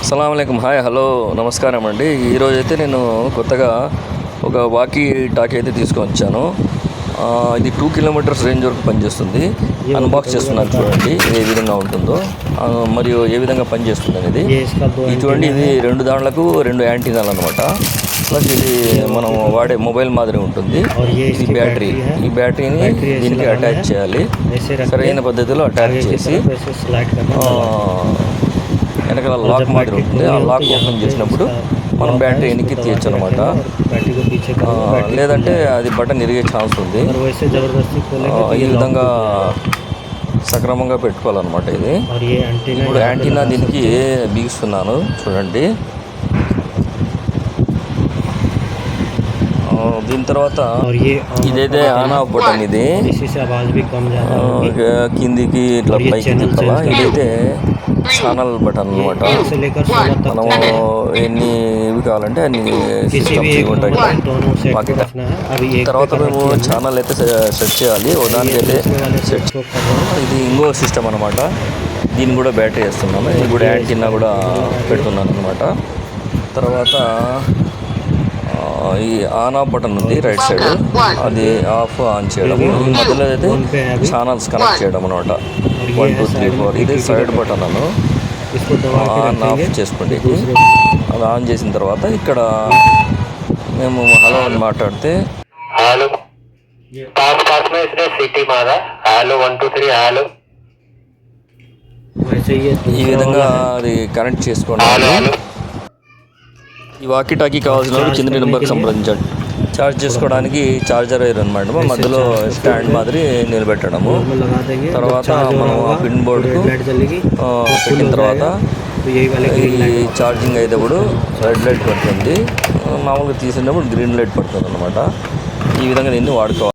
అస్సలాముఅలైకుం. Hi, hello, నమస్కారం అండి. ఈరోజు అయితే నేను కొత్తగా ఒక వాకీ టాకీ అయితే తీసుకొని వచ్చాను. ఇది 2 కిలోమీటర్స్ రేంజ్ వరకు పనిచేస్తుంది. అన్బాక్స్ చేస్తున్నాను, చూడండి ఏ విధంగా ఉంటుందో మరియు ఏ విధంగా పనిచేస్తుంది అనేది. ఇది చూడండి, ఇది 2 దాంట్లకు 2 యాంటీనాలు అనమాట. ప్లస్ ఇది మనం వాడే మొబైల్ మాదిరి ఉంటుంది. ఇది బ్యాటరీ. ఈ బ్యాటరీని దీనికి అటాచ్ చేయాలి. సరైన పద్ధతిలో అటాచ్ చేసి వెనకాల లాక్ మాదిరి ఉంటుంది. ఆ లాక్ ఓపెన్ చేసినప్పుడు మనం బ్యాటరీ వెనక్కి తీయచ్చు అనమాట. లేదంటే అది బటన్ ఇరిగే ఛాన్స్ ఉంది. ఈ విధంగా సక్రమంగా పెట్టుకోవాలన్నమాట. ఇది ఇప్పుడు యాంటీనా దీనికి బిగిస్తున్నాను, చూడండి. దీని తర్వాత ఇదైతే ఆన్ ఆఫ్ బటన్. ఇది కిందికి ఇట్లా పైకి తిప్పాలా. ఇదైతే ఛానల్ బటన్ అనమాట. మనము ఎన్ని ఇవి కావాలంటే అన్ని సిస్టమ్స్ ఇవి ఉంటాయి కదా. తర్వాత మేము ఛానల్ అయితే సెట్ చేయాలి. దానికి అయితే సెట్. ఇది ఇంకో సిస్టమ్ అనమాట. దీన్ని కూడా బ్యాటరీ వేస్తున్నాను. ఇది కూడా యాంటీనా కూడా పెడుతున్నాను అనమాట. తర్వాత ఈ ఆన్ ఆఫ్ బటన్ ఉంది రైట్ సైడ్, అది ఆఫ్ ఆన్ చేయడం. ఈ మధ్యలో అయితే ఛానల్స్ కనెక్ట్ చేయడం అనమాట. 1 2 3 4. ఇది side button Anu on off చేసుకోండి. అది ఆన్ చేసిన తర్వాత ఇక్కడ మేము హలో అని మాట్లాడితే హలో సిటీ మాదా హలో 1 2 3 హలో ఈ విధంగా అది కనెక్ట్ చేసుకోండి. ఈ వాకీ టాకీ కావాల్సిన వాళ్ళు కింద నెంబర్కి సంప్రదించండి. ఛార్జ్ చేసుకోవడానికి ఛార్జర్ వైర్ అనమాట. మధ్యలో స్టాండ్ మాదిరి నిలబెట్టడము. తర్వాత మనం ఆ పిన్ బోర్డుకు పెట్టిన తర్వాత ఈ ఛార్జింగ్ అయ్యేటప్పుడు రెడ్ లైట్ పడుతుంది, మామూలుగా తీసినప్పుడు గ్రీన్ లైట్ పడుతుంది అనమాట. ఈ విధంగా దీన్ని వాడుకోవాలి.